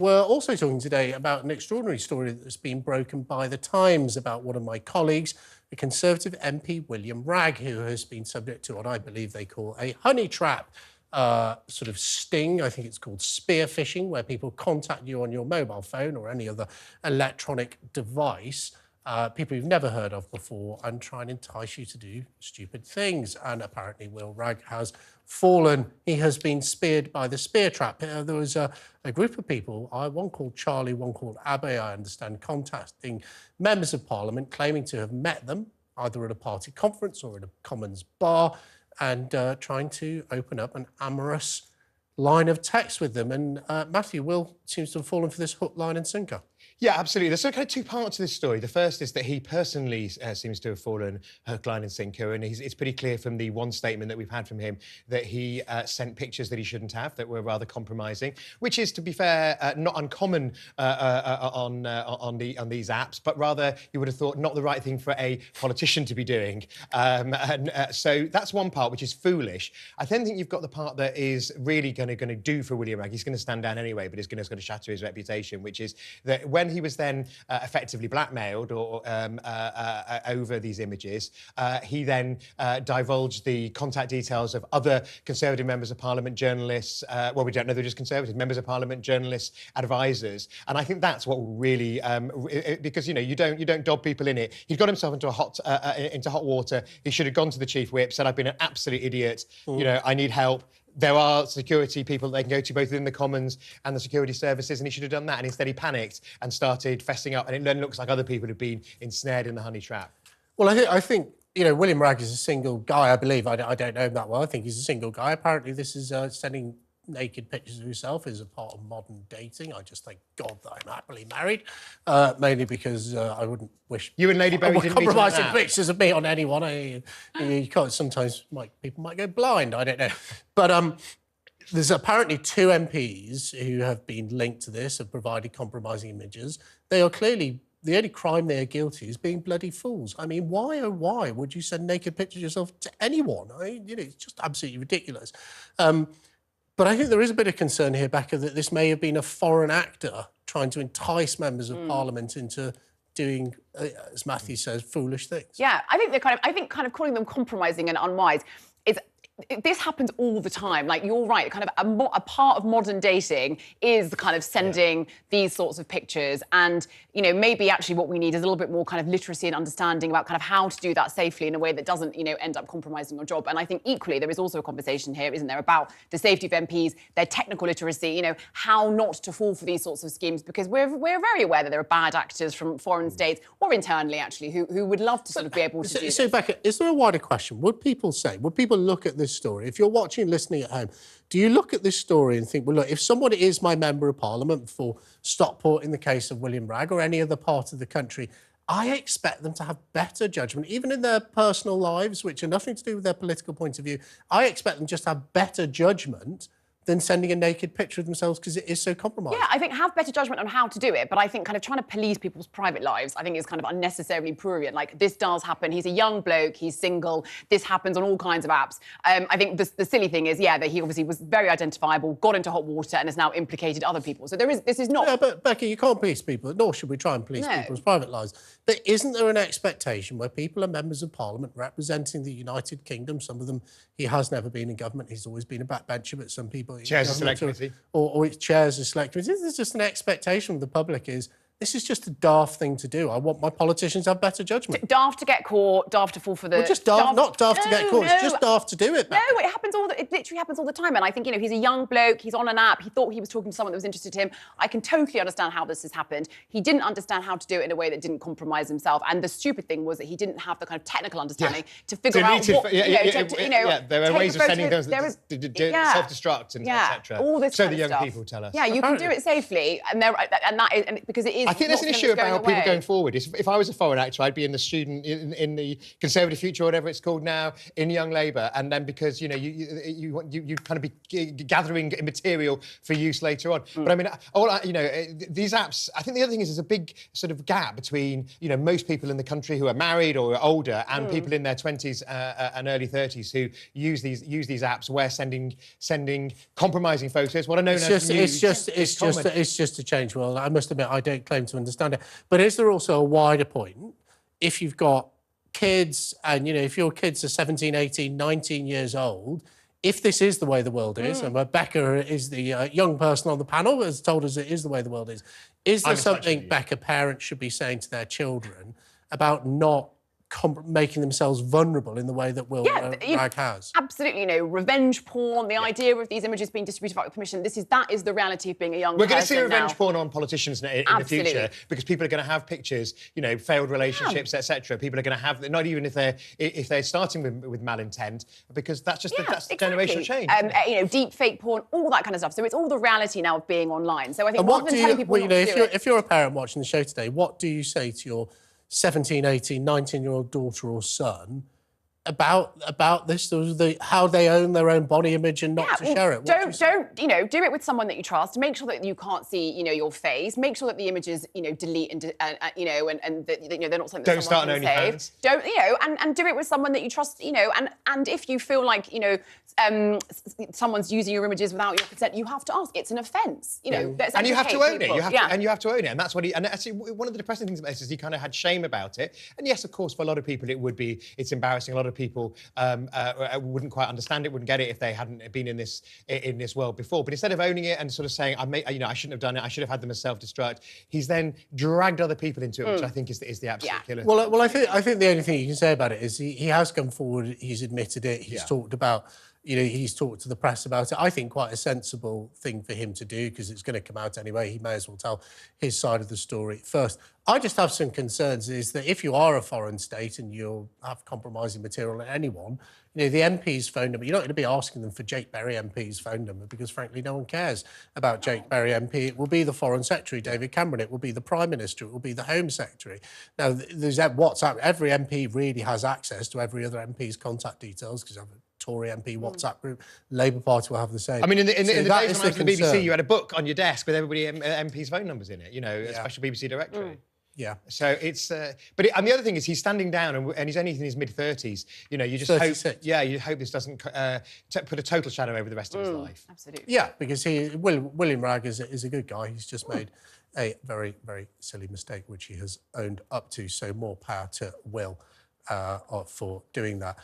We're also talking today about an extraordinary story that's been broken by the Times about one of my colleagues, the Conservative MP William Wragg, who has been subject to what I believe they call a honey trap sort of sting. I think it's called spear phishing, where people contact you on your mobile phone or any other electronic device, people you've never heard of before, and try and entice you to do stupid things. And apparently Will Wragg has fallen. He has been speared by the spear trap. There was a group of people, one called Charlie, one called Abe, I understand, contacting members of Parliament, claiming to have met them either at a party conference or at a Commons bar, and trying to open up an amorous line of text with them. And Matthew, Will seems to have fallen for this hook, line and sinker. Yeah, absolutely. There's kind of two parts to this story. The first is that he personally seems to have fallen hook, line and sinker, and it's pretty clear from the one statement that we've had from him that he sent pictures that he shouldn't have, that were rather compromising, which is, to be fair, not uncommon on these apps, but rather you would have thought not the right thing for a politician to be doing. So that's one part, which is foolish. I then think you've got the part that is really going to do for William Wragg. He's going to stand down anyway, but it's going to shatter his reputation, which is that when he was then effectively blackmailed or over these images, he then divulged the contact details of other Conservative members of Parliament, journalists. Well, we don't know they're just Conservative members of Parliament, journalists, advisors, and I think that's what really because you don't dob people in it. He got himself into hot water. He should have gone to the chief whip, said, "I've been an absolute idiot. I need help." There are security people they can go to both within the Commons and the security services, and he should have done that. And instead he panicked and started fessing up, and it then looks like other people have been ensnared in the honey trap. Well, I think William Wragg is a single guy, I believe. I don't know him that well. I think he's a single guy. Apparently this is sending naked pictures of himself is a part of modern dating. I just thank God that I'm happily married, mainly because I wouldn't wish you and Lady Berry didn't compromising pictures of me on anyone. You can't. Sometimes people might go blind. I don't know, but there's apparently 2 MPs who have been linked to this, have provided compromising images. They are clearly. The only crime they are guilty is being bloody fools. I mean, why would you send naked pictures of yourself to anyone? It's just absolutely ridiculous. But I think there is a bit of concern here, Becca, that this may have been a foreign actor trying to entice members of Parliament into doing, as Matthew says, foolish things. Yeah, I think kind of calling them compromising and unwise is. This happens all the time. Like, you're right, kind of a part of modern dating is kind of sending these sorts of pictures, and, maybe actually what we need is a little bit more kind of literacy and understanding about kind of how to do that safely in a way that doesn't, end up compromising your job. And I think equally there is also a conversation here, isn't there, about the safety of MPs, their technical literacy, how not to fall for these sorts of schemes, because we're very aware that there are bad actors from foreign states or internally, actually, who would love to sort of be able to do this. So, Becca, is there a wider question? Would people look at this story, if you're watching and listening at home, do you look at this story and think, well, look, if someone is my member of Parliament for Stockport in the case of William Wragg or any other part of the country, I expect them to have better judgment, even in their personal lives, which are nothing to do with their political point of view. I expect them just to have better judgment than sending a naked picture of themselves because it is so compromised. Yeah, I think have better judgment on how to do it, but I think kind of trying to police people's private lives, I think is kind of unnecessarily prurient. Like, this does happen. He's a young bloke, he's single, this happens on all kinds of apps. I think the silly thing is, that he obviously was very identifiable, got into hot water and has now implicated other people. So this is not... Yeah, but Becky, you can't police people, nor should we try and police people's private lives. But isn't there an expectation where people are members of Parliament representing the United Kingdom? Some of them, he has never been in government, he's always been a backbencher, but some people... Chairs a select committee. Or it chairs a select committee. There's just an expectation of the public is, this is just a daft thing to do. I want my politicians to have better judgment. Daft to get caught, daft to fall for the... Well, just daft, not daft to get caught, it's just daft to do it. No, it literally happens all the time. And I think, he's a young bloke, he's on an app, he thought he was talking to someone that was interested in him. I can totally understand how this has happened. He didn't understand how to do it in a way that didn't compromise himself. And the stupid thing was that he didn't have the kind of technical understanding to figure out what... there are ways of sending those self-destruct and etc. all this so kind the of young stuff. people tell us. Yeah, you can do it safely, because it is I think there's an issue about people away. going forward. If I was a foreign actor, I'd be in the student in the Conservative Future, or whatever it's called now, in Young Labour, and then because you kind of be gathering material for use later on. But I mean, these apps. I think the other thing is there's a big sort of gap between most people in the country who are married or are older and people in their 20s and early 30s who use these apps where sending compromising photos. What I know it's just a changed world. I must admit, I don't claim to understand it. But is there also a wider point? If you've got kids and, if your kids are 17, 18, 19 years old, if this is the way the world is, and Becca is the young person on the panel has told us it is the way the world is there something Becca parents should be saying to their children about not making themselves vulnerable in the way that Wragg has? Absolutely, revenge porn, the idea of these images being distributed without permission, that is the reality of being a young person. We're going to see revenge porn on politicians in the future, because people are going to have pictures, failed relationships, etc. People are going to have, not even if they're starting with malintent, because that's just that's generational change. Deep fake porn, all that kind of stuff. So it's all the reality now of being online. So I think if you're a parent watching the show today, what do you say to your 17, 18, 19-year-old daughter or son about this, how they own their own body image and not to share it? Do it with someone that you trust. Make sure that you can't see, your face. Make sure that the images, delete and and they're not something. Don't start an OnlyFans. Don't and do it with someone that you trust. And if you feel like someone's using your images without your consent, you have to ask. It's an offence. And you have to own it. And you have to own it. And that's what and actually one of the depressing things about this is he kind of had shame about it. And yes, of course, for a lot of people, it's embarrassing. A lot of people wouldn't quite understand it, wouldn't get it if they hadn't been in this world before. But instead of owning it and sort of saying, I shouldn't have done it, I should have had them as self-destruct, he's then dragged other people into it, which I think is the absolute killer. Well, I think the only thing you can say about it is he has come forward, he's admitted it, he's talked about. He's talked to the press about it. I think quite a sensible thing for him to do, because it's going to come out anyway. He may as well tell his side of the story first. I just have some concerns, is that if you are a foreign state and you have compromising material on anyone, the MP's phone number, you're not going to be asking them for Jake Berry MP's phone number, because frankly, no one cares about Jake Berry MP. It will be the Foreign Secretary, David Cameron. It will be the Prime Minister. It will be the Home Secretary. Now, there's WhatsApp. Every MP really has access to every other MP's contact details, because Tory MP WhatsApp group. Labour Party will have the same. I mean, in the days when I was at the BBC, you had a book on your desk with everybody MP's phone numbers in it. A special BBC directory. Yeah. So it's, and the other thing is he's standing down and he's only in his mid-30s. You just 36. Hope, you hope this doesn't put a total shadow over the rest of his life. Absolutely. Yeah, because William Wragg is a good guy. He's just made a very, very silly mistake, which he has owned up to. So more power to Will for doing that.